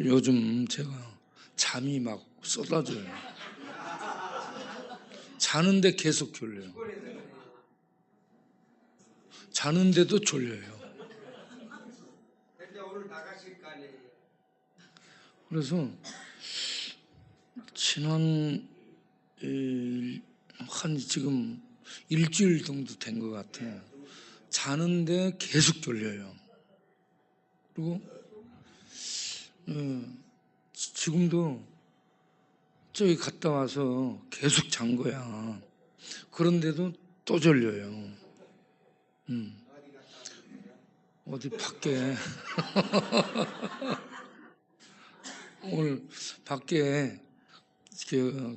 요즘 제가 잠이 막 쏟아져요. 자는데 계속 졸려요. 자는데도 졸려요. 그래서 지난 한 지금 일주일 정도 된 것 같아요. 자는데 계속 졸려요. 그리고 지금도 저기 갔다 와서 계속 잔 거야. 그런데도 또 졸려요. 어디 밖에 오늘 밖에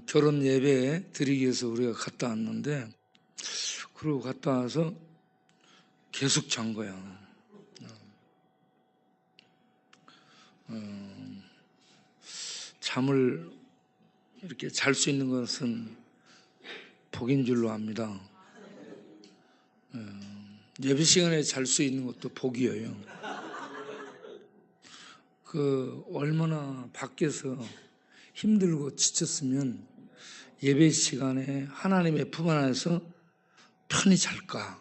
결혼 예배 드리기 위해서 우리가 갔다 왔는데, 그러고 갔다 와서 계속 잔 거야. 잠을 이렇게 잘 수 있는 것은 복인 줄로 압니다. 예배 시간에 잘 수 있는 것도 복이에요. 얼마나 밖에서 힘들고 지쳤으면 예배 시간에 하나님의 품 안에서 편히 잘까.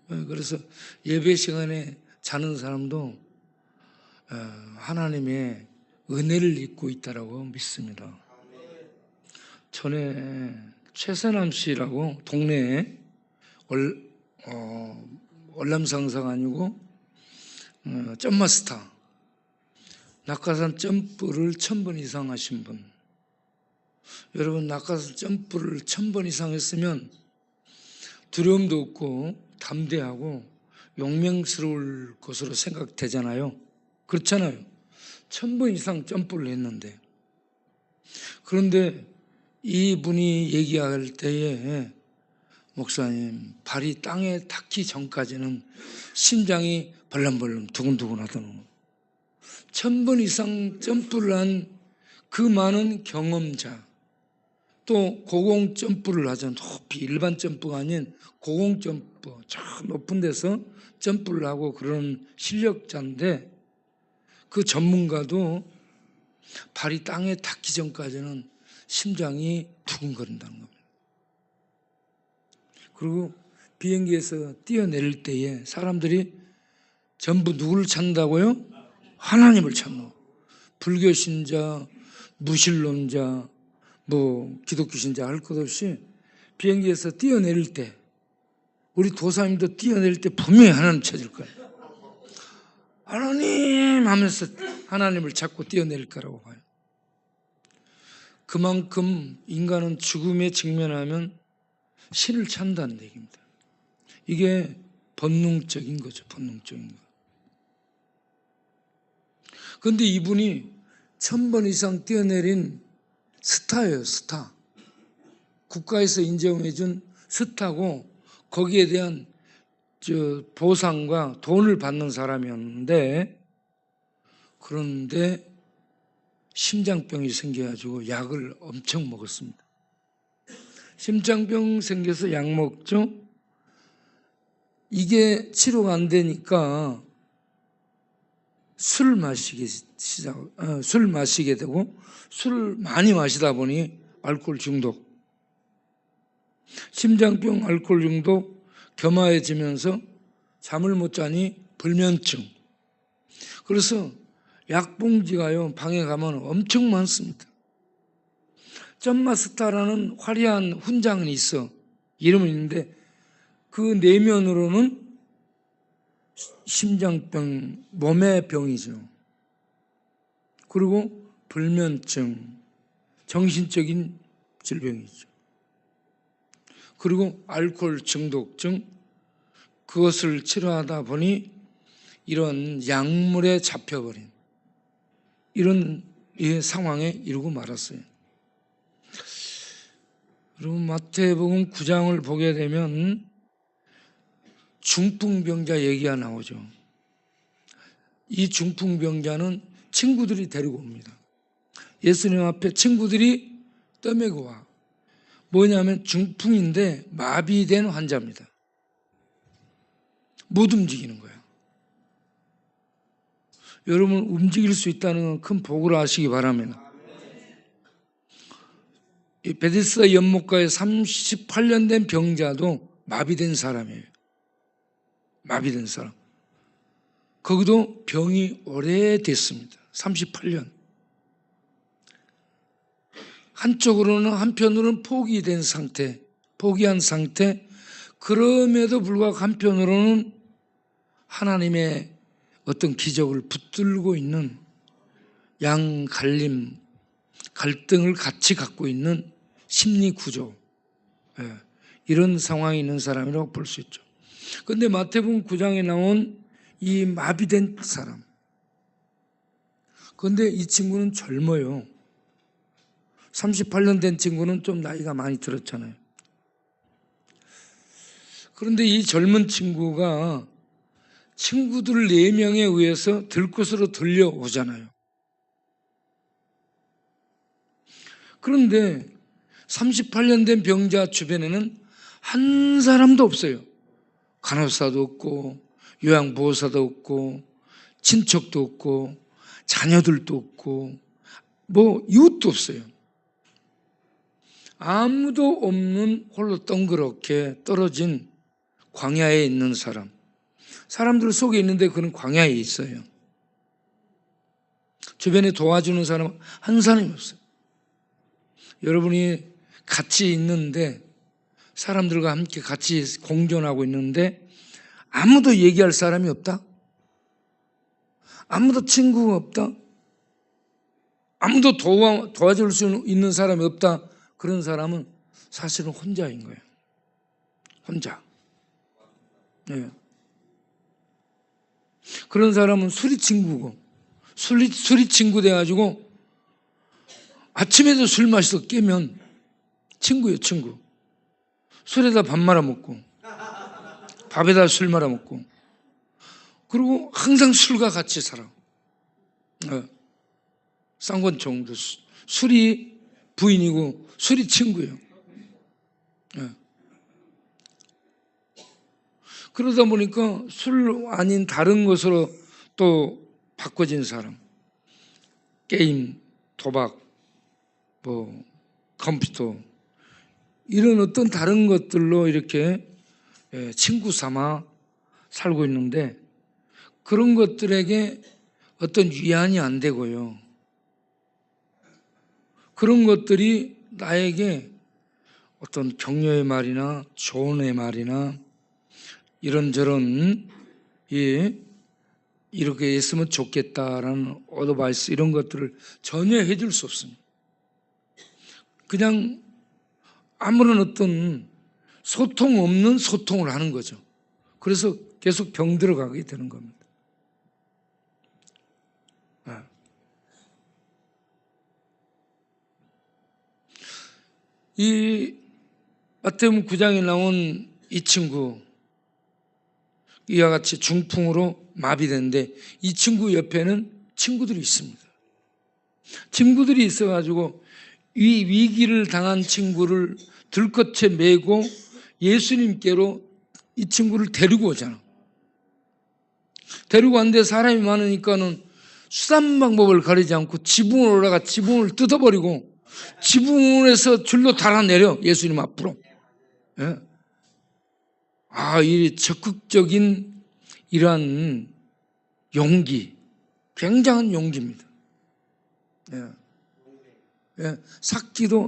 그래서 예배 시간에 자는 사람도 하나님의 은혜를 입고 있다라고 믿습니다. 전에 최세남 씨라고 동네에 월남상사가 아니고 점마스터, 낙하산 점프를 1000번 이상 하신 분. 여러분, 낙하산 점프를 1000번 이상 했으면 두려움도 없고 담대하고 용맹스러울 것으로 생각되잖아요. 그렇잖아요. 1000번 이상 점프를 했는데. 그런데 이분이 얘기할 때에, 목사님, 발이 땅에 닿기 전까지는 심장이 벌렁벌렁 두근두근 하더라고요. 1000번 이상 점프를 한 그 많은 경험자, 또 고공 점프를 하죠. 높이, 일반 점프가 아닌 고공 점프, 저 높은 데서 점프를 하고 그런 실력자인데, 그 전문가도 발이 땅에 닿기 전까지는 심장이 두근거린다는 겁니다. 그리고 비행기에서 뛰어내릴 때에 사람들이 전부 누구를 찾는다고요? 하나님을 찾는. 불교 신자, 무신론자, 기독교 신자 할 것 없이 비행기에서 뛰어내릴 때, 우리 도사님도 뛰어내릴 때 분명히 하나님 찾을 거예요. 하나님 하면서 하나님을 찾고 뛰어내릴 거라고 봐요. 그만큼 인간은 죽음에 직면하면 신을 찾는다는 얘기입니다. 이게 본능적인 거죠. 본능적인 거. 그런데 이분이 1000번 이상 뛰어내린 스타예요. 스타. 국가에서 인정해준 스타고, 거기에 대한 보상과 돈을 받는 사람이었는데, 그런데 심장병이 생겨가지고 약을 엄청 먹었습니다. 심장병 생겨서 약 먹죠. 이게 치료가 안 되니까 술 마시게 되고, 술을 많이 마시다 보니 알코올 중독, 심장병, 알코올 중독, 겸화해지면서 잠을 못 자니 불면증. 그래서 약봉지가요, 방에 가면 엄청 많습니다. 점마스터라는 화려한 훈장은 있어. 이름은 있는데, 그 내면으로는 심장병, 몸의 병이죠. 그리고 불면증, 정신적인 질병이죠. 그리고 알코올 중독증, 그것을 치료하다 보니 이런 약물에 잡혀버린 이런 상황에 이르고 말았어요. 여러분, 마태복음 9장을 보게 되면 중풍병자 얘기가 나오죠. 이 중풍병자는 친구들이 데리고 옵니다. 예수님 앞에 친구들이 떠매고 와. 뭐냐면 중풍인데 마비된 환자입니다. 못 움직이는 거예요. 여러분 움직일 수 있다는 큰 복을 아시기 바랍니다. 이 베데스다 연못가에 38년 된 병자도 마비된 사람이에요. 마비된 사람. 거기도 병이 오래됐습니다. 38년. 한편으로는 포기된 상태, 포기한 상태, 그럼에도 불구하고 한편으로는 하나님의 어떤 기적을 붙들고 있는 양갈림, 갈등을 같이 갖고 있는 심리 구조, 이런 상황에 있는 사람이라고 볼 수 있죠. 그런데 마태복음 9장에 나온 이 마비된 사람, 그런데 이 친구는 젊어요. 38년 된 친구는 좀 나이가 많이 들었잖아요. 그런데 이 젊은 친구가 친구들 4명에 의해서 들것으로 들려오잖아요. 그런데 38년 된 병자 주변에는 한 사람도 없어요. 간호사도 없고 요양보호사도 없고 친척도 없고 자녀들도 없고 뭐 이웃도 없어요. 아무도 없는 홀로 덩그렇게 떨어진 광야에 있는 사람. 사람들 속에 있는데 그는 광야에 있어요. 주변에 도와주는 사람 한 사람이 없어요. 여러분이 같이 있는데, 사람들과 함께 같이 공존하고 있는데 아무도 얘기할 사람이 없다? 아무도 친구가 없다? 아무도 도와줄 수 있는 사람이 없다? 그런 사람은 사실은 혼자인 거예요. 혼자. 네. 그런 사람은 술이 친구고, 술이 친구 돼가지고 아침에도 술 마셔서 깨면 친구예요, 친구. 술에다 밥 말아먹고, 밥에다 술 말아먹고, 그리고 항상 술과 같이 살아. 쌍권총도 술이 부인이고 술이 친구예요. 그러다 보니까 술 아닌 다른 것으로 또 바꿔진 사람. 게임, 도박, 뭐 컴퓨터, 이런 어떤 다른 것들로 이렇게 친구 삼아 살고 있는데, 그런 것들에게 어떤 위안이 안 되고요. 그런 것들이 나에게 어떤 격려의 말이나 조언의 말이나 이런저런 이렇게 했으면 좋겠다라는 어드바이스, 이런 것들을 전혀 해줄 수 없습니다. 그냥 아무런 어떤 소통 없는 소통을 하는 거죠. 그래서 계속 병 들어가게 되는 겁니다. 이 마태복음 9장에 나온 이 친구, 이와 같이 중풍으로 마비된데, 이 친구 옆에는 친구들이 있습니다. 친구들이 있어가지고 이 위기를 당한 친구를 들것에 메고 예수님께로 이 친구를 데리고 오잖아. 데리고 왔는데 사람이 많으니까는 수단 방법을 가리지 않고 지붕으로 올라가 지붕을 뜯어버리고 지붕에서 줄로 달아내려 예수님 앞으로. 이 적극적인 이러한 용기, 굉장한 용기입니다.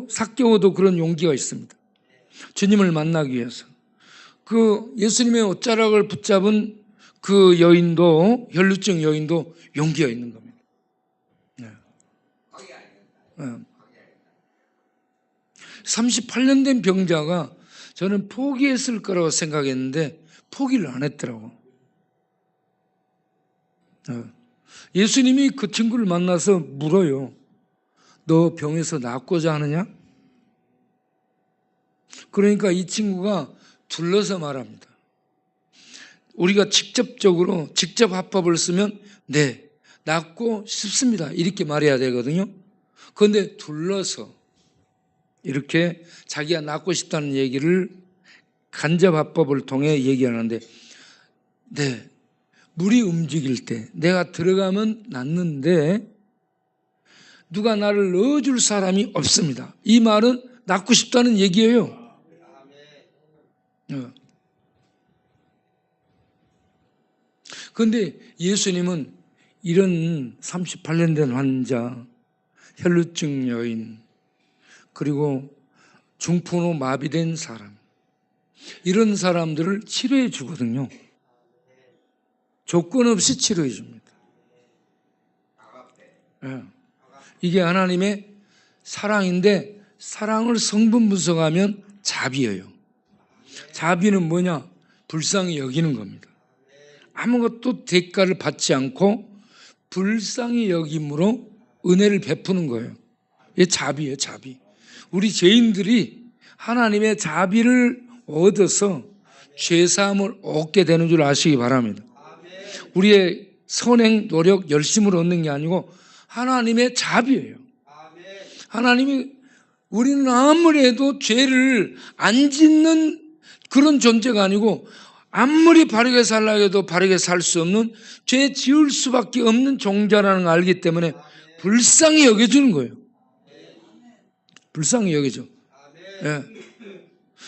삭개오도 그런 용기가 있습니다. 주님을 만나기 위해서. 그 예수님의 옷자락을 붙잡은 그 여인도, 혈루증 여인도 용기가 있는 겁니다. 38년 된 병자가 저는 포기했을 거라고 생각했는데 포기를 안 했더라고. 예수님이 그 친구를 만나서 물어요. 너 병에서 낫고자 하느냐? 그러니까 이 친구가 둘러서 말합니다. 우리가 직접 합법을 쓰면 네, 낫고 싶습니다, 이렇게 말해야 되거든요. 그런데 둘러서 이렇게 자기가 낳고 싶다는 얘기를 간접화법을 통해 얘기하는데, 네, 물이 움직일 때 내가 들어가면 낳는데 누가 나를 넣어줄 사람이 없습니다. 이 말은 낳고 싶다는 얘기예요. 그런데 예수님은 이런 38년 된 환자, 혈루증 여인, 그리고 중풍으로 마비된 사람, 이런 사람들을 치료해 주거든요. 조건 없이 치료해 줍니다. 이게 하나님의 사랑인데, 사랑을 성분 분석하면 자비예요. 자비는 뭐냐? 불쌍히 여기는 겁니다. 아무것도 대가를 받지 않고 불쌍히 여김으로 은혜를 베푸는 거예요. 이게 자비예요, 자비. 우리 죄인들이 하나님의 자비를 얻어서 죄사함을 얻게 되는 줄 아시기 바랍니다. 우리의 선행, 노력, 열심으로 얻는 게 아니고 하나님의 자비예요. 하나님이, 우리는 아무리 해도 죄를 안 짓는 그런 존재가 아니고, 아무리 바르게 살려고 해도 바르게 살 수 없는, 죄 지을 수밖에 없는 종자라는 걸 알기 때문에 불쌍히 여겨주는 거예요. 불쌍히 여겨줘.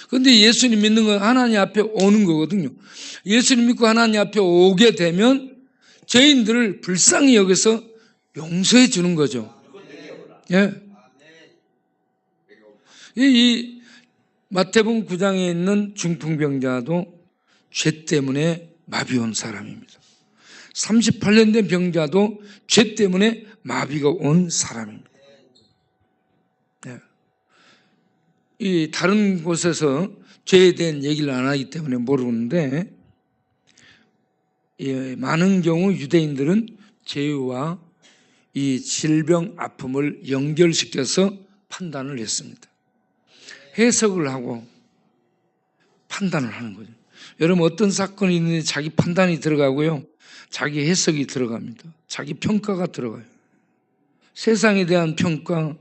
그런데 예수님 믿는 건 하나님 앞에 오는 거거든요. 예수님 믿고 하나님 앞에 오게 되면 죄인들을 불쌍히 여겨서 용서해 주는 거죠. 이 마태복음 9장에 있는 중풍병자도 죄 때문에 마비 온 사람입니다. 38년 된 병자도 죄 때문에 마비가 온 사람입니다. 이 다른 곳에서 죄에 대한 얘기를 안 하기 때문에 모르는데, 많은 경우 유대인들은 죄와 이 질병 아픔을 연결시켜서 판단을 했습니다. 해석을 하고 판단을 하는 거죠. 여러분, 어떤 사건이 있는데 자기 판단이 들어가고요, 자기 해석이 들어갑니다. 자기 평가가 들어가요. 세상에 대한 평가,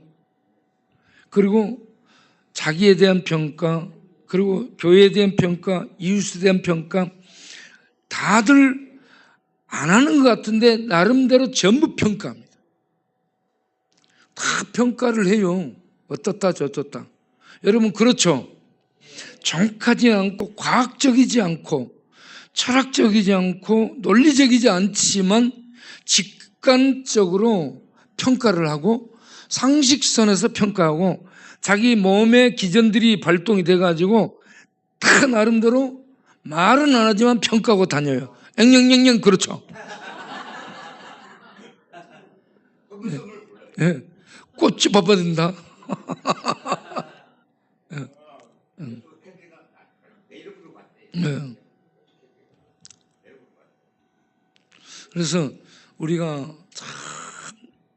그리고 자기에 대한 평가, 그리고 교회에 대한 평가, 이웃에 대한 평가, 다들 안 하는 것 같은데 나름대로 전부 평가합니다. 다 평가를 해요. 어떻다 저떻다. 여러분, 그렇죠? 정확하지 않고 과학적이지 않고 철학적이지 않고 논리적이지 않지만 직관적으로 평가를 하고 상식선에서 평가하고 자기 몸의 기전들이 발동이 돼가지고 다 나름대로 말은 안 하지만 평가하고 다녀요. 앵앵앵앵. 그렇죠? 네. 꽃이 봐봐야 네. 그래서 우리가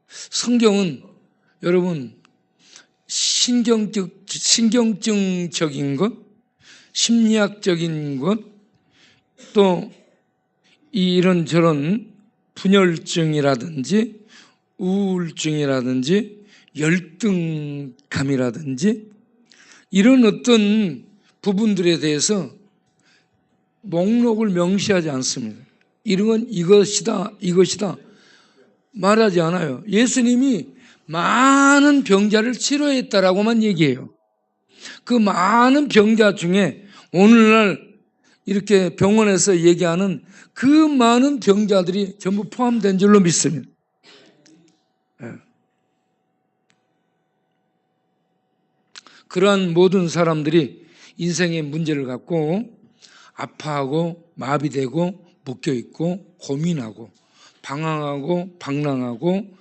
성경은 여러분 신경증적인 것, 심리학적인 것, 또 이런저런 분열증이라든지 우울증이라든지 열등감이라든지 이런 어떤 부분들에 대해서 목록을 명시하지 않습니다. 이런 건 이것이다, 이것이다 말하지 않아요. 예수님이 많은 병자를 치료했다라고만 얘기해요. 그 많은 병자 중에 오늘날 이렇게 병원에서 얘기하는 그 많은 병자들이 전부 포함된 줄로 믿습니다. 그러한 모든 사람들이 인생의 문제를 갖고 아파하고 마비되고 묶여있고 고민하고 방황하고 방랑하고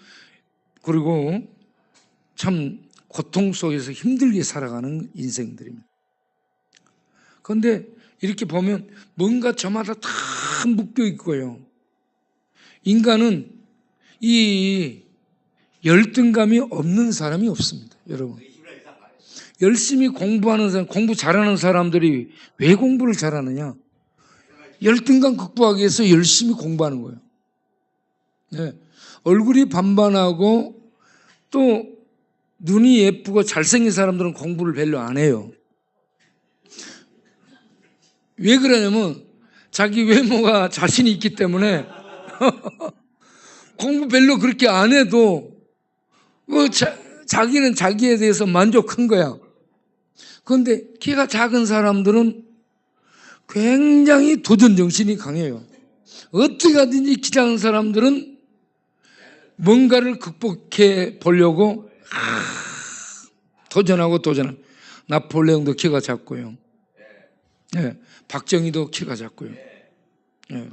그리고 참 고통 속에서 힘들게 살아가는 인생들입니다. 그런데 이렇게 보면 뭔가 저마다 다 묶여있고요. 인간은 이 열등감이 없는 사람이 없습니다. 여러분, 열심히 공부하는 사람, 공부 잘하는 사람들이 왜 공부를 잘하느냐? 열등감 극복하기 위해서 열심히 공부하는 거예요. 네. 얼굴이 반반하고 또 눈이 예쁘고 잘생긴 사람들은 공부를 별로 안 해요. 왜 그러냐면 자기 외모가 자신이 있기 때문에 공부 별로 그렇게 안 해도 자기는 자기에 대해서 만족한 거야. 그런데 키가 작은 사람들은 굉장히 도전 정신이 강해요. 어떻게 하든지 키 작은 사람들은 뭔가를 극복해 보려고 도전하고. 나폴레옹도 키가 작고요. 네, 박정희도 키가 작고요. 네.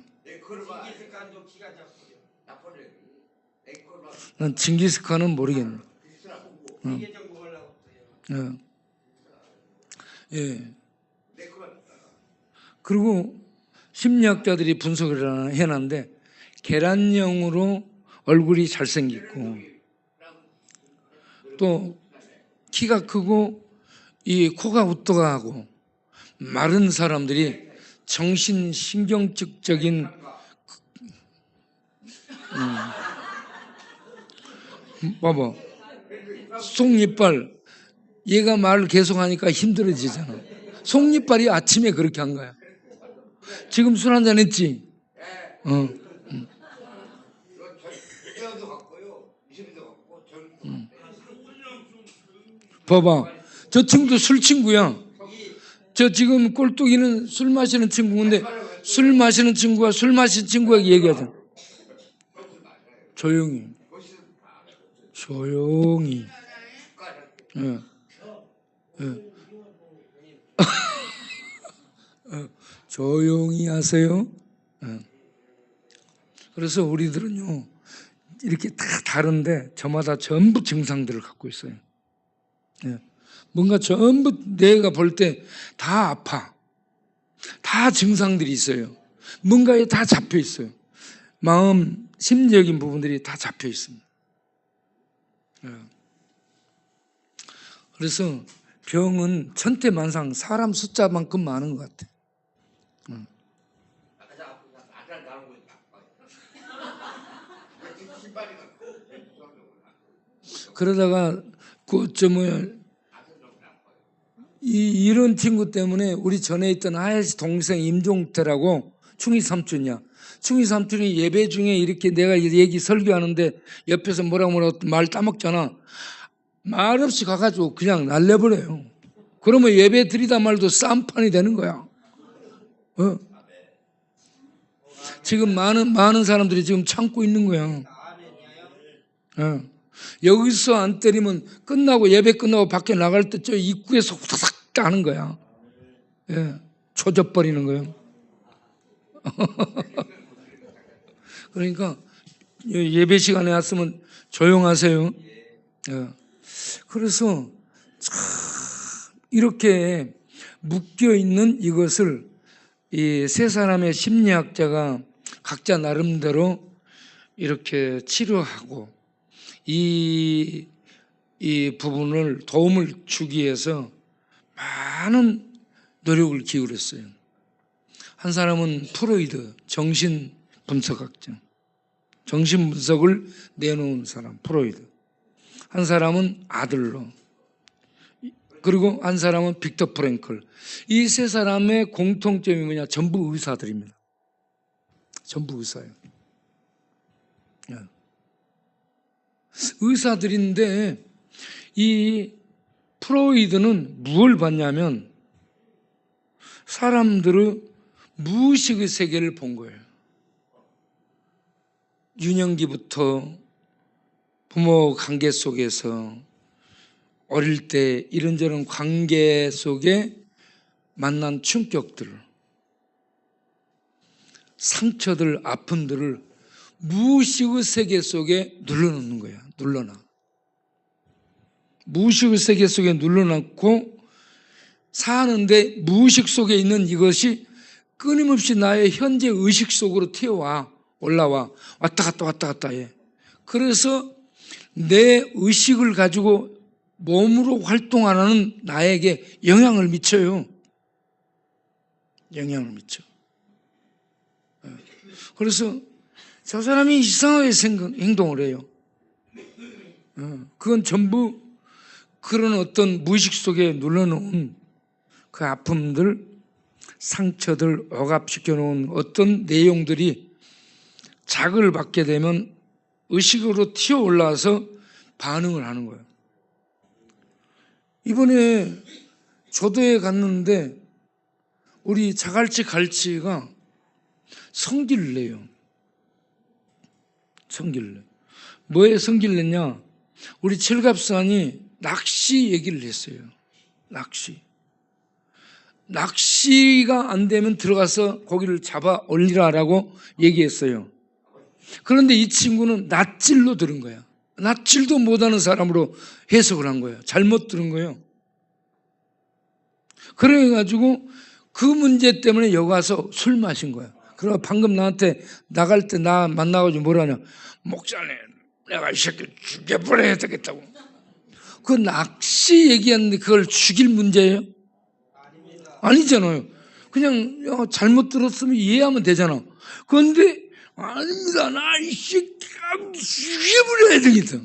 난 징기스칸은 모르겠네. 예. 그리고 심리학자들이 분석을 해놨는데 계란형으로 얼굴이 잘생기고 또 키가 크고 이 코가 우뚝하고 마른 사람들이 정신신경증적인 봐봐 속니빨 얘가 말을 계속하니까 힘들어지잖아. 속니빨이 아침에 그렇게 한 거야. 지금 술 한잔 했지? 봐봐 저 친구도 술 친구야. 저 지금 꼴뚜기는 술 마시는 친구인데 술 마시는 친구가 술 마신 친구에게 얘기하잖아. 조용히 예. 조용히 하세요. 그래서 우리들은요 이렇게 다 다른데 저마다 전부 증상들을 갖고 있어요. 뭔가 전부 내가 볼 때 다 아파. 다 증상들이 있어요. 뭔가에 다 잡혀 있어요. 마음, 심리적인 부분들이 다 잡혀 있습니다. 그래서 병은 천태만상 사람 숫자만큼 많은 것 같아요. 그러다가 이런 친구 때문에 우리 전에 있던 하야시 동생 임종태라고 충이 삼촌이야. 충이 삼촌이 예배 중에 이렇게 내가 얘기 설교하는데 옆에서 뭐라고 말 따먹잖아. 말없이 가가지고 그냥 날려버려요. 그러면 예배 드리다 말도 쌈판이 되는 거야. 지금 많은 사람들이 지금 참고 있는 거야. 여기서 안 때리면 끝나고 예배 끝나고 밖에 나갈 때 저 입구에서 후다닥 하는 거야. 조져버리는 거예요. 그러니까 예배 시간에 왔으면 조용하세요. 그래서 이렇게 묶여 있는 이것을 이 세 사람의 심리학자가 각자 나름대로 이렇게 치료하고 이 부분을 도움을 주기 위해서 많은 노력을 기울였어요. 한 사람은 프로이드, 정신분석학자, 정신분석을 내놓은 사람, 프로이드. 한 사람은 아들러, 그리고 한 사람은 빅터 프랭클. 이 세 사람의 공통점이 뭐냐? 전부 의사들입니다. 전부 의사예요. 의사들인데 이 프로이드는 무엇을 봤냐면 사람들의 무의식의 세계를 본 거예요. 유년기부터 부모 관계 속에서 어릴 때 이런저런 관계 속에 만난 충격들, 상처들, 아픔들을 무의식의 세계 속에 눌러놓는 거야. 눌러놔. 무의식의 세계 속에 눌러놓고 사는데 무의식 속에 있는 이것이 끊임없이 나의 현재 의식 속으로 튀어와, 올라와, 왔다 갔다 해. 그래서 내 의식을 가지고 몸으로 활동하는 나에게 영향을 미쳐요. 영향을 미쳐. 그래서 저 사람이 이상하게 행동을 해요. 그건 전부 그런 어떤 무의식 속에 눌러놓은 그 아픔들, 상처들, 억압시켜 놓은 어떤 내용들이 자극을 받게 되면 의식으로 튀어 올라와서 반응을 하는 거예요. 이번에 조도에 갔는데 우리 자갈치 갈치가 성기를 내요. 성기를 내. 뭐에 성기를 냈냐? 우리 칠갑산이 낚시 얘기를 했어요. 낚시가 안 되면 들어가서 고기를 잡아 올리라라고 얘기했어요. 그런데 이 친구는 낫질로 들은 거야. 낫질도 못하는 사람으로 해석을 한 거예요. 잘못 들은 거예요. 그래가지고 그 문제 때문에 여기 와서 술 마신 거야. 그러고 방금 나한테 나갈 때 나 만나가지고 뭐라냐. 목사님, 내가 이 새끼 죽여버려야 되겠다고. 그 낚시 얘기하는데 그걸 죽일 문제예요? 아니잖아요. 그냥 잘못 들었으면 이해하면 되잖아. 그런데 아닙니다. 나 이 새끼가 죽여버려야 되겠다.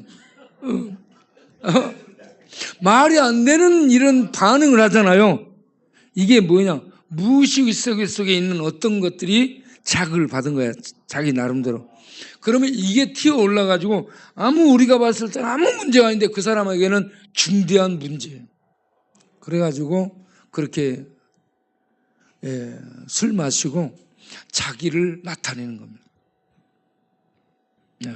말이 안 되는 이런 반응을 하잖아요. 이게 뭐냐? 무의식 속에 있는 어떤 것들이 자극을 받은 거야. 자기 나름대로. 그러면 이게 튀어 올라가지고 우리가 봤을 때는 아무 문제가 아닌데 그 사람에게는 중대한 문제예요. 그래가지고 그렇게 술 마시고 자기를 나타내는 겁니다. 네.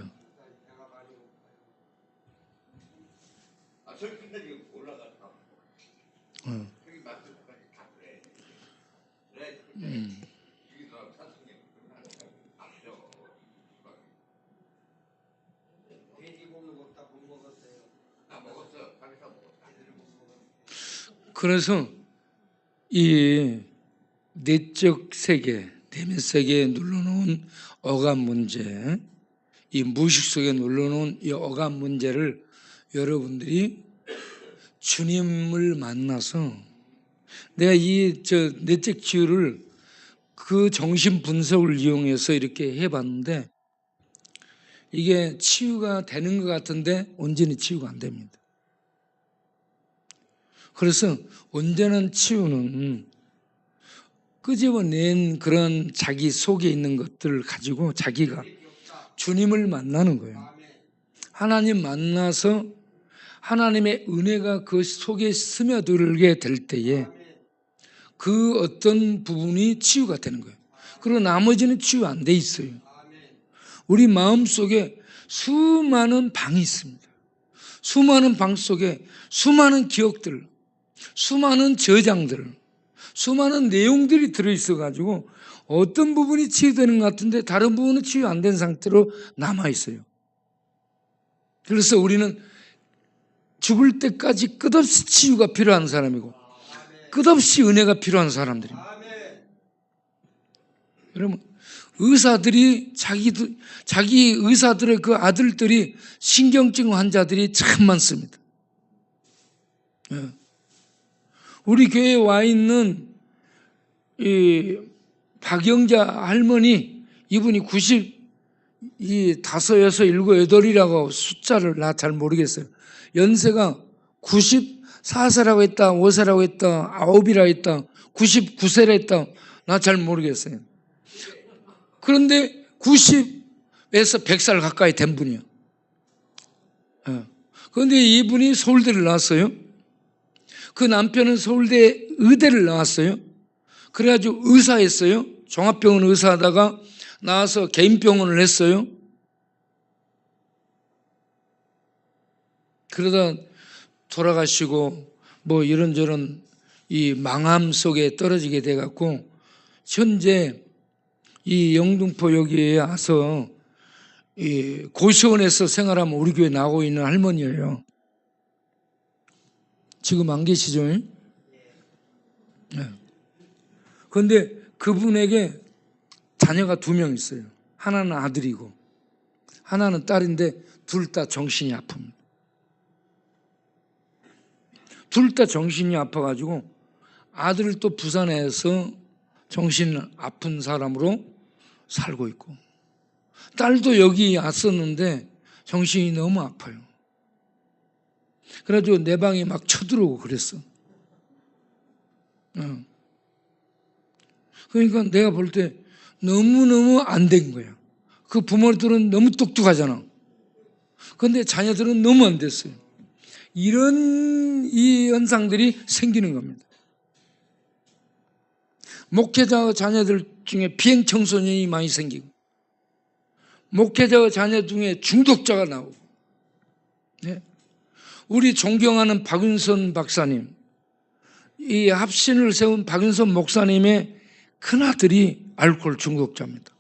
그래서 이 내적 세계, 내면 세계에 눌러놓은 억압 문제, 이 무의식 속에 눌러놓은 이 억압 문제를 여러분들이 주님을 만나서 내가 내적 치유를 그 정신 분석을 이용해서 이렇게 해봤는데 이게 치유가 되는 것 같은데 온전히 치유가 안 됩니다. 그래서 온전한 치유는 끄집어낸 그런 자기 속에 있는 것들을 가지고 자기가 주님을 만나는 거예요. 하나님 만나서 하나님의 은혜가 그 속에 스며들게 될 때에 그 어떤 부분이 치유가 되는 거예요. 그리고 나머지는 치유 안 돼 있어요. 우리 마음속에 수많은 방이 있습니다. 수많은 방 속에 수많은 기억들, 수많은 저장들, 수많은 내용들이 들어있어가지고 어떤 부분이 치유되는 것 같은데 다른 부분은 치유 안 된 상태로 남아있어요. 그래서 우리는 죽을 때까지 끝없이 치유가 필요한 사람이고 끝없이 은혜가 필요한 사람들입니다. 여러분, 의사들이 자기 의사들의 그 아들들이 신경증 환자들이 참 많습니다. 우리 교회에 와 있는 이 박영자 할머니, 이분이 95, 6, 7, 8이라고 숫자를 나 잘 모르겠어요. 연세가 94세라고 했다, 5세라고 했다, 9이라고 했다, 99세라고 했다, 나 잘 모르겠어요. 그런데 90에서 100살 가까이 된 분이에요. 그런데 이분이 서울대를 나왔어요. 그 남편은 서울대 의대를 나왔어요. 그래가지고 의사했어요. 종합병원 의사하다가 나와서 개인병원을 했어요. 그러다 돌아가시고 뭐 이런저런 이 망함 속에 떨어지게 돼갖고 현재 이 영등포 여기에 와서 이 고시원에서 생활하면 우리 교회 나오고 있는 할머니예요. 지금 안 계시죠? 네. 그런데 그분에게 자녀가 2명 있어요. 하나는 아들이고 하나는 딸인데 둘 다 정신이 아픕니다. 둘 다 정신이 아파가지고 아들을 또 부산에서 정신 아픈 사람으로 살고 있고 딸도 여기 왔었는데 정신이 너무 아파요. 그래가지고 내 방에 막 쳐들어오고 그랬어. 그러니까 내가 볼 때 너무너무 안 된 거야. 그 부모들은 너무 똑똑하잖아. 그런데 자녀들은 너무 안 됐어요. 이런 이 현상들이 생기는 겁니다. 목회자 자녀들 중에 비행 청소년이 많이 생기고, 목회자 자녀 중에 중독자가 나오고, 네. 우리 존경하는 박윤선 박사님, 이 합신을 세운 박윤선 목사님의 큰아들이 알코올 중독자입니다.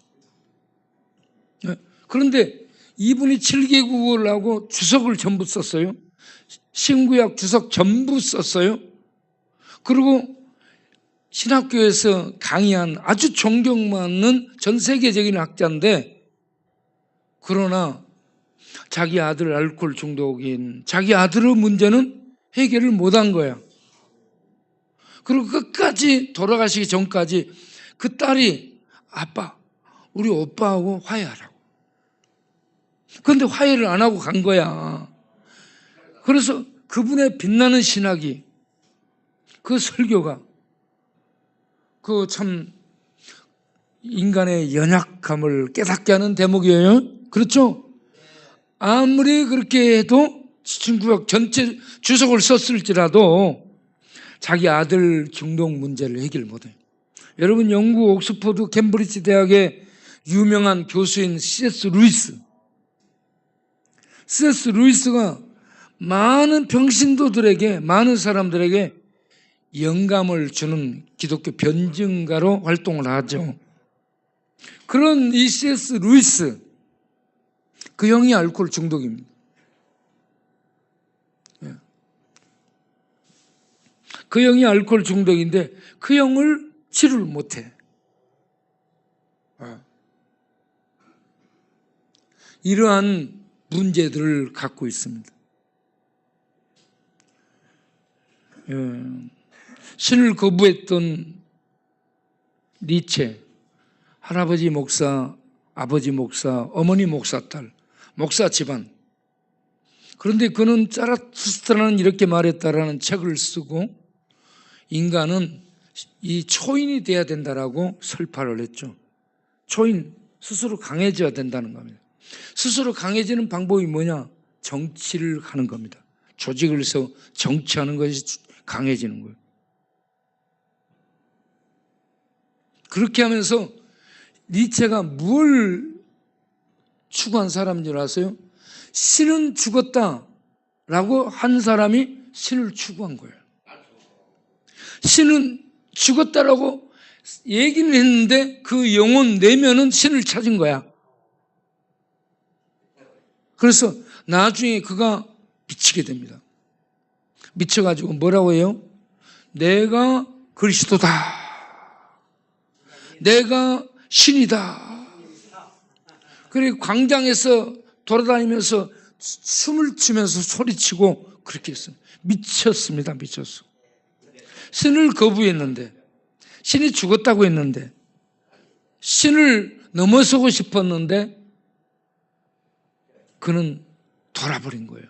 네. 그런데 이분이 7개국을 하고 주석을 전부 썼어요. 신구약 주석 전부 썼어요. 그리고 신학교에서 강의한 아주 존경받는 전 세계적인 학자인데, 그러나 자기 아들 알코올 중독인 자기 아들의 문제는 해결을 못한 거야. 그리고 끝까지 돌아가시기 전까지 그 딸이 아빠, 우리 오빠하고 화해하라고. 그런데 화해를 안 하고 간 거야. 그래서 그분의 빛나는 신학이, 그 설교가 그 참 인간의 연약함을 깨닫게 하는 대목이에요. 그렇죠? 아무리 그렇게 해도 신구약 전체 주석을 썼을지라도 자기 아들 중독 문제를 해결 못해요. 여러분, 영국 옥스퍼드 캠브리지 대학의 유명한 교수인 C.S. 루이스가 많은 평신도들에게, 많은 사람들에게 영감을 주는 기독교 변증가로 활동을 하죠. 그런 이 C.S. 루이스, 그 형이 알코올 중독입니다. 그 형이 알코올 중독인데 그 형을 치료를 못해. 이러한 문제들을 갖고 있습니다. 신을 거부했던 니체, 할아버지 목사, 아버지 목사, 어머니 목사 딸, 목사 집안. 그런데 그는 짜라투스트라는 이렇게 말했다라는 책을 쓰고 인간은 이 초인이 돼야 된다라고 설파를 했죠. 초인, 스스로 강해져야 된다는 겁니다. 스스로 강해지는 방법이 뭐냐? 정치를 하는 겁니다. 조직을 세워 정치하는 것이 강해지는 거예요. 그렇게 하면서 니체가 뭘 추구한 사람인 줄 아세요? 신은 죽었다라고 한 사람이 신을 추구한 거예요. 신은 죽었다라고 얘기는 했는데 그 영혼 내면은 신을 찾은 거야. 그래서 나중에 그가 미치게 됩니다. 미쳐가지고 뭐라고 해요? 내가 그리스도다. 내가 신이다. 그리고 광장에서 돌아다니면서 춤을 추면서 소리치고 그렇게 했어요. 미쳤습니다. 미쳤어. 신을 거부했는데, 신이 죽었다고 했는데, 신을 넘어서고 싶었는데 그는 돌아버린 거예요.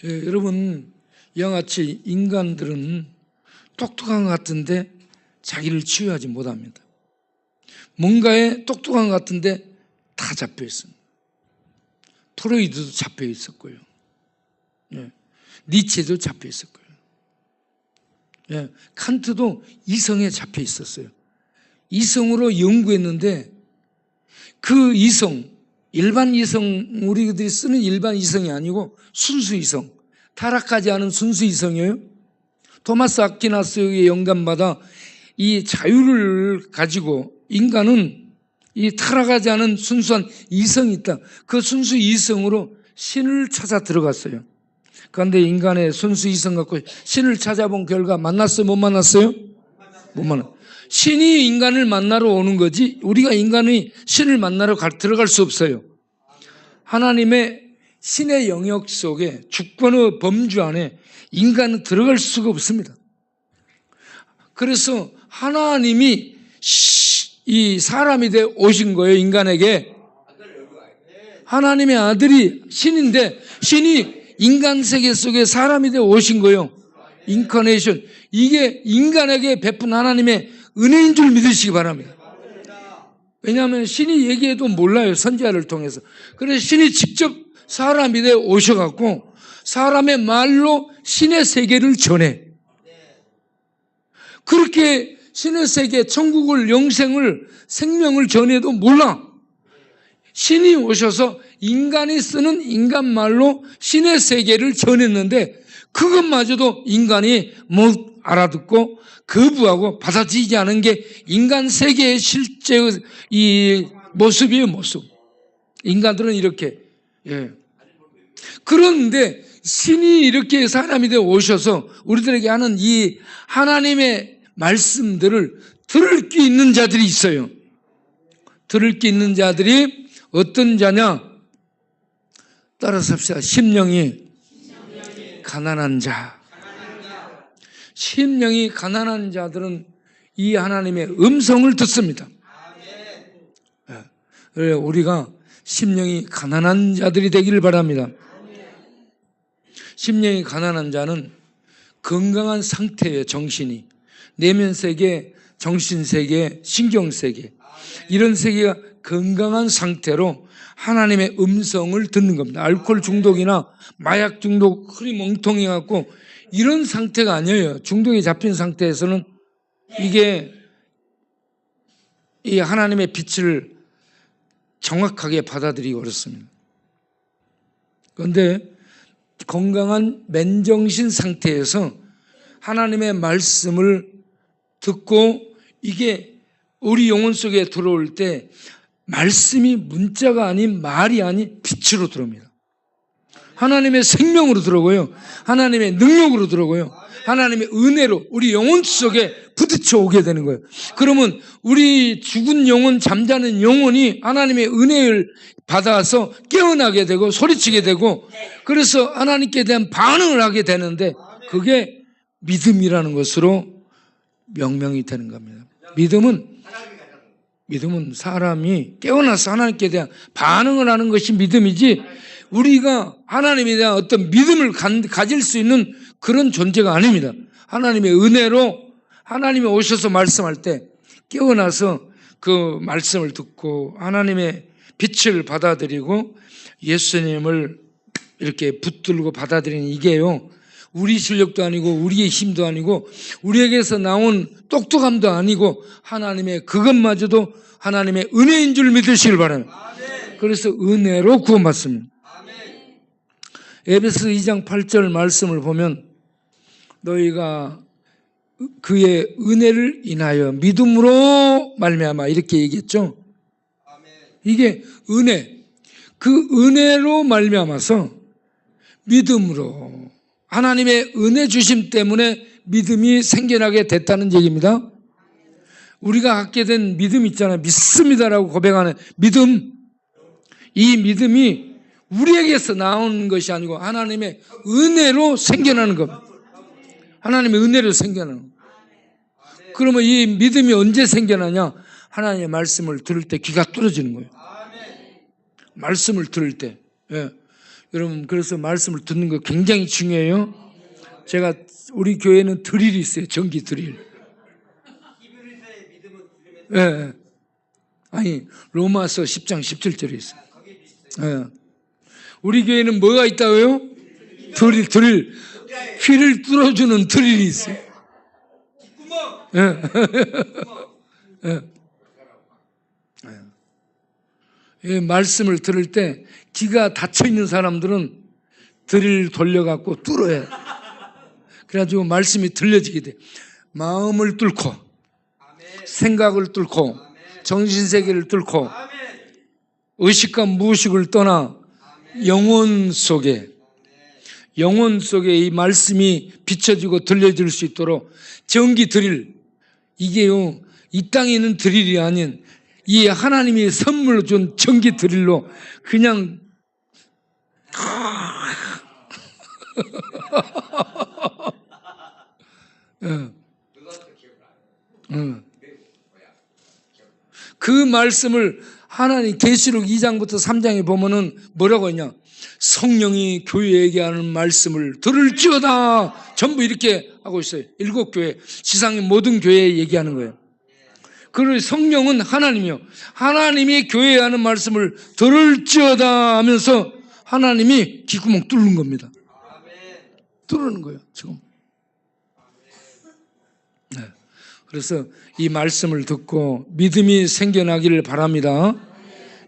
여러분, 이와같이 인간들은 똑똑한 것 같은데 자기를 치유하지 못합니다. 뭔가에 똑똑한 것 같은데 다 잡혀 있습니다. 프로이드도 잡혀 있었고요. 니체도 잡혀 있었고요. 칸트도 이성에 잡혀 있었어요. 이성으로 연구했는데 그 이성, 일반 이성, 우리들이 쓰는 일반 이성이 아니고 순수 이성, 타락하지 않은 순수 이성이에요. 토마스 아퀴나스의 영감받아 이 자유를 가지고 인간은 이 타락하지 않은 순수한 이성이 있다. 그 순수 이성으로 신을 찾아 들어갔어요. 그런데 인간의 순수 이성 갖고 신을 찾아본 결과 만났어요? 못 만났어요? 못 만났어요. 신이 인간을 만나러 오는 거지 우리가 인간이 신을 만나러 들어갈 수 없어요. 하나님의 신의 영역 속에 주권의 범주 안에 인간은 들어갈 수가 없습니다. 그래서 하나님이 이 사람이 돼 오신 거예요. 인간에게 하나님의 아들이 신인데 신이 인간 세계 속에 사람이 되어 오신 거예요. 인카네이션. 이게 인간에게 베푼 하나님의 은혜인 줄 믿으시기 바랍니다. 왜냐하면 신이 얘기해도 몰라요. 선지자를 통해서. 그래서 신이 직접 사람이 되어 오셔갖고 사람의 말로 신의 세계를 전해. 그렇게 신의 세계, 천국을, 영생을, 생명을 전해도 몰라. 신이 오셔서 인간이 쓰는 인간 말로 신의 세계를 전했는데 그것마저도 인간이 못 알아듣고 거부하고 받아들이지 않은 게 인간 세계의 실제의 이 모습이에요, 모습. 인간들은 이렇게. 예. 그런데 신이 이렇게 사람이 되어 오셔서 우리들에게 하는 이 하나님의 말씀들을 들을 게 있는 자들이 있어요. 들을 게 있는 자들이 어떤 자냐? 따라서 합시다. 심령이 가난한 자. 심령이 가난한 자들은 이 하나님의 음성을 듣습니다. 우리가 심령이 가난한 자들이 되기를 바랍니다. 심령이 가난한 자는 건강한 상태예요. 정신이. 내면세계, 정신세계, 신경세계 이런 세계가 건강한 상태로 하나님의 음성을 듣는 겁니다. 알코올 중독이나 마약 중독, 흐리멍텅해갖고 이런 상태가 아니에요. 중독이 잡힌 상태에서는 이게 이 하나님의 빛을 정확하게 받아들이기 어렵습니다. 그런데 건강한 맨정신 상태에서 하나님의 말씀을 듣고 이게 우리 영혼 속에 들어올 때 말씀이 문자가 아닌 말이 아닌 빛으로 들어옵니다. 하나님의 생명으로 들어오고요. 하나님의 능력으로 들어오고요. 하나님의 은혜로 우리 영혼 속에 부딪혀 오게 되는 거예요. 그러면 우리 죽은 영혼, 잠자는 영혼이 하나님의 은혜를 받아서 깨어나게 되고 소리치게 되고 그래서 하나님께 대한 반응을 하게 되는데 그게 믿음이라는 것으로 명명이 되는 겁니다. 믿음은 사람이 깨어나서 하나님께 대한 반응을 하는 것이 믿음이지 우리가 하나님에 대한 어떤 믿음을 가질 수 있는 그런 존재가 아닙니다. 하나님의 은혜로 하나님이 오셔서 말씀할 때 깨어나서 그 말씀을 듣고 하나님의 빛을 받아들이고 예수님을 이렇게 붙들고 받아들이는 이게요. 우리 실력도 아니고 우리의 힘도 아니고 우리에게서 나온 똑똑함도 아니고 하나님의 그것마저도 하나님의 은혜인 줄 믿으시길 바랍니다. 그래서 은혜로 구원받습니다. 에베소 2장 8절 말씀을 보면 너희가 그의 은혜를 인하여 믿음으로 말미암아 이렇게 얘기했죠. 이게 은혜, 그 은혜로 말미암아서 믿음으로 하나님의 은혜 주심 때문에 믿음이 생겨나게 됐다는 얘기입니다. 우리가 갖게 된 믿음 있잖아요. 믿습니다라고 고백하는 믿음. 이 믿음이 우리에게서 나오는 것이 아니고 하나님의 은혜로 생겨나는 겁니다. 하나님의 은혜로 생겨나는 겁니다. 그러면 이 믿음이 언제 생겨나냐? 하나님의 말씀을 들을 때 귀가 뚫어지는 거예요. 말씀을 들을 때. 예. 여러분 그래서 말씀을 듣는 거 굉장히 중요해요. 제가 우리 교회는 드릴이 있어요. 전기 드릴. 예. 아니 로마서 10장 17절에 있어요. 예. 우리 교회는 뭐가 있다고요? 드릴. 휘를 뚫어주는 드릴이 있어요. 예. 예. 예. 말씀을 들을 때 귀가 닫혀있는 사람들은 드릴 돌려갖고 뚫어야 돼. 그래가지고 말씀이 들려지게 돼. 마음을 뚫고 생각을 뚫고 정신세계를 뚫고 의식과 무의식을 떠나 영혼 속에 이 말씀이 비춰지고 들려질 수 있도록 전기 드릴 이게요 이 땅에 있는 드릴이 아닌 이 하나님이 선물로 준 전기 드릴로 그냥 그 말씀을 하나님 계시록 2장부터 3장에 보면은 뭐라고 했냐? 성령이 교회에게 하는 말씀을 들을지어다. 전부 이렇게 하고 있어요. 7교회, 지상의 모든 교회에 얘기하는 거예요. 그리고 성령은 하나님이요. 하나님이 교회에 하는 말씀을 들을지어다 하면서 하나님이 귓구멍 뚫는 겁니다. 뚫는 거예요, 지금. 네. 그래서 이 말씀을 듣고 믿음이 생겨나기를 바랍니다.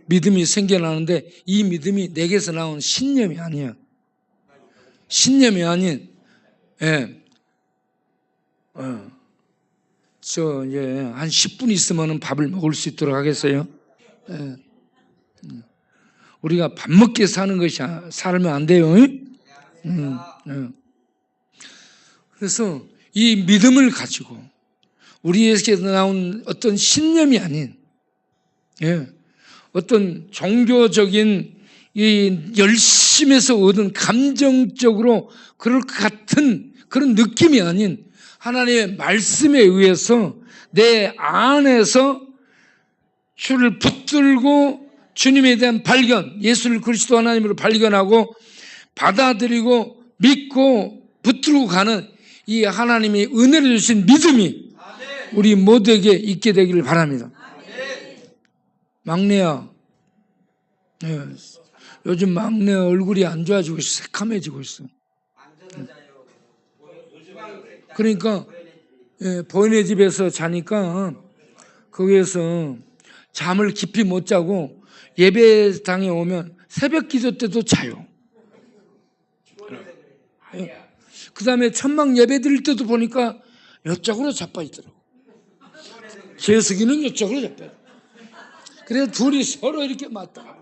믿음이 생겨나는데 이 믿음이 내게서 나온 신념이 아니에요. 신념이 아닌, 예. 이제 한 10분 있으면 밥을 먹을 수 있도록 하겠어요? 예. 우리가 밥 먹게 사는 것이 살면 안 돼요. 예. 그래서 이 믿음을 가지고 우리에게서 나온 어떤 신념이 아닌, 예. 어떤 종교적인 이 열심에서 얻은 감정적으로 그럴 것 같은 그런 느낌이 아닌 하나님의 말씀에 의해서 내 안에서 주를 붙들고 주님에 대한 발견, 예수를 그리스도 하나님으로 발견하고 받아들이고 믿고 붙들고 가는 이 하나님이 은혜를 주신 믿음이 우리 모두에게 있게 되기를 바랍니다. 막내야, 네. 요즘 막내 얼굴이 안 좋아지고 있어. 새카매지고 있어. 그러니까 보이네 집에서 자니까 거기에서 잠을 깊이 못 자고 예배당에 오면 새벽 기도 때도 자요. 그 다음에 천막 예배 드릴 때도 보니까 이쪽으로 자빠있더라고. 재석이는 이쪽으로 자빠요. 그래서 둘이 서로 이렇게 맞다.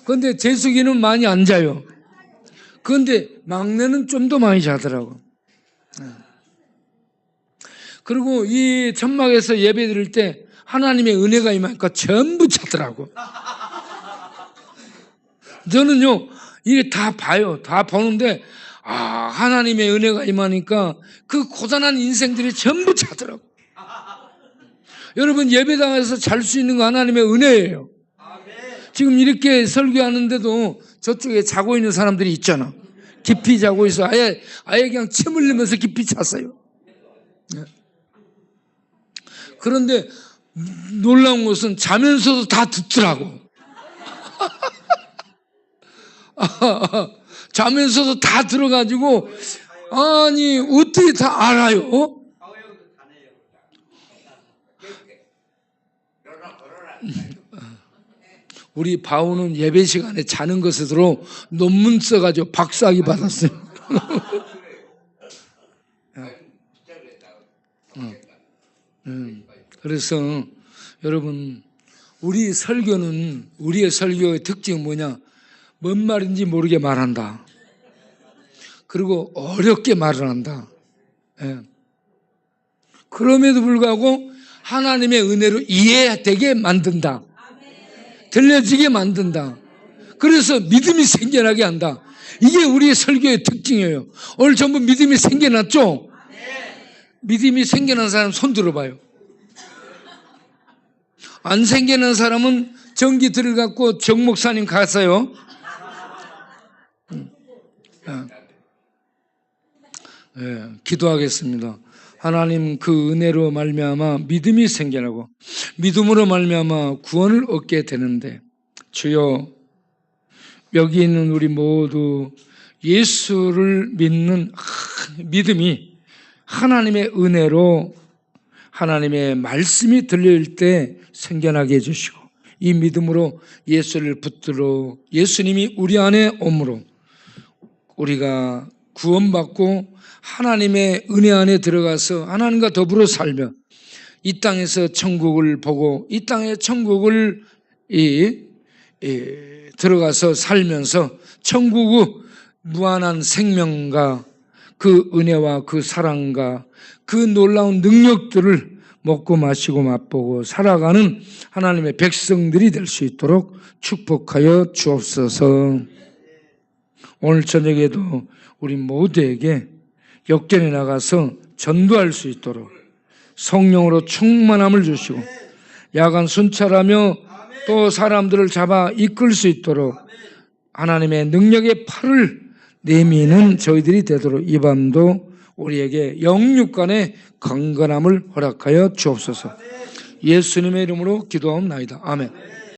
그런데 재석이는 많이 안 자요. 그런데 막내는 좀 더 많이 자더라고. 그리고 이 천막에서 예배 드릴 때 하나님의 은혜가 임하니까 전부 자더라고. 저는요, 이게 다 봐요. 다 보는데, 하나님의 은혜가 임하니까 그 고단한 인생들이 전부 자더라고. 여러분, 예배당에서 잘 수 있는 거 하나님의 은혜예요. 지금 이렇게 설교하는데도 저쪽에 자고 있는 사람들이 있잖아. 깊이 자고 있어. 아예 그냥 침 흘리면서 깊이 잤어요. 그런데 놀라운 것은 자면서도 다 듣더라고. 자면서도 다 들어가지고, 아니, 어떻게 다 알아요? 우리 바우는 예배 시간에 자는 것으로 논문 써가지고 박사학위 받았어요. 그래서 여러분, 우리의 설교의 특징은 뭐냐? 뭔 말인지 모르게 말한다. 그리고 어렵게 말을 한다. 예. 그럼에도 불구하고 하나님의 은혜로 이해되게 만든다. 들려지게 만든다. 그래서 믿음이 생겨나게 한다. 이게 우리의 설교의 특징이에요. 오늘 전부 믿음이 생겨났죠? 믿음이 생겨난 사람 손 들어봐요. 안 생겨난 사람은 전기 들어갖고 정 목사님 가서요. 기도하겠습니다. 하나님, 그 은혜로 말미암아 믿음이 생겨나고 믿음으로 말미암아 구원을 얻게 되는데, 주여, 여기 있는 우리 모두 예수를 믿는 믿음이 하나님의 은혜로 하나님의 말씀이 들릴 때 생겨나게 해주시고, 이 믿음으로 예수를 붙들어 예수님이 우리 안에 오므로 우리가 구원받고 하나님의 은혜 안에 들어가서 하나님과 더불어 살며 이 땅에서 천국을 보고 이 땅의 천국을 들어가서 살면서 천국의 무한한 생명과 그 은혜와 그 사랑과 그 놀라운 능력들을 먹고 마시고 맛보고 살아가는 하나님의 백성들이 될 수 있도록 축복하여 주옵소서. 오늘 저녁에도 우리 모두에게 역전에 나가서 전도할 수 있도록 성령으로 충만함을 주시고 야간 순찰하며 또 사람들을 잡아 이끌 수 있도록 하나님의 능력의 팔을 내미는 저희들이 되도록 이 밤도 우리에게 영육간의 건강함을 허락하여 주옵소서. 예수님의 이름으로 기도하옵나이다. 아멘.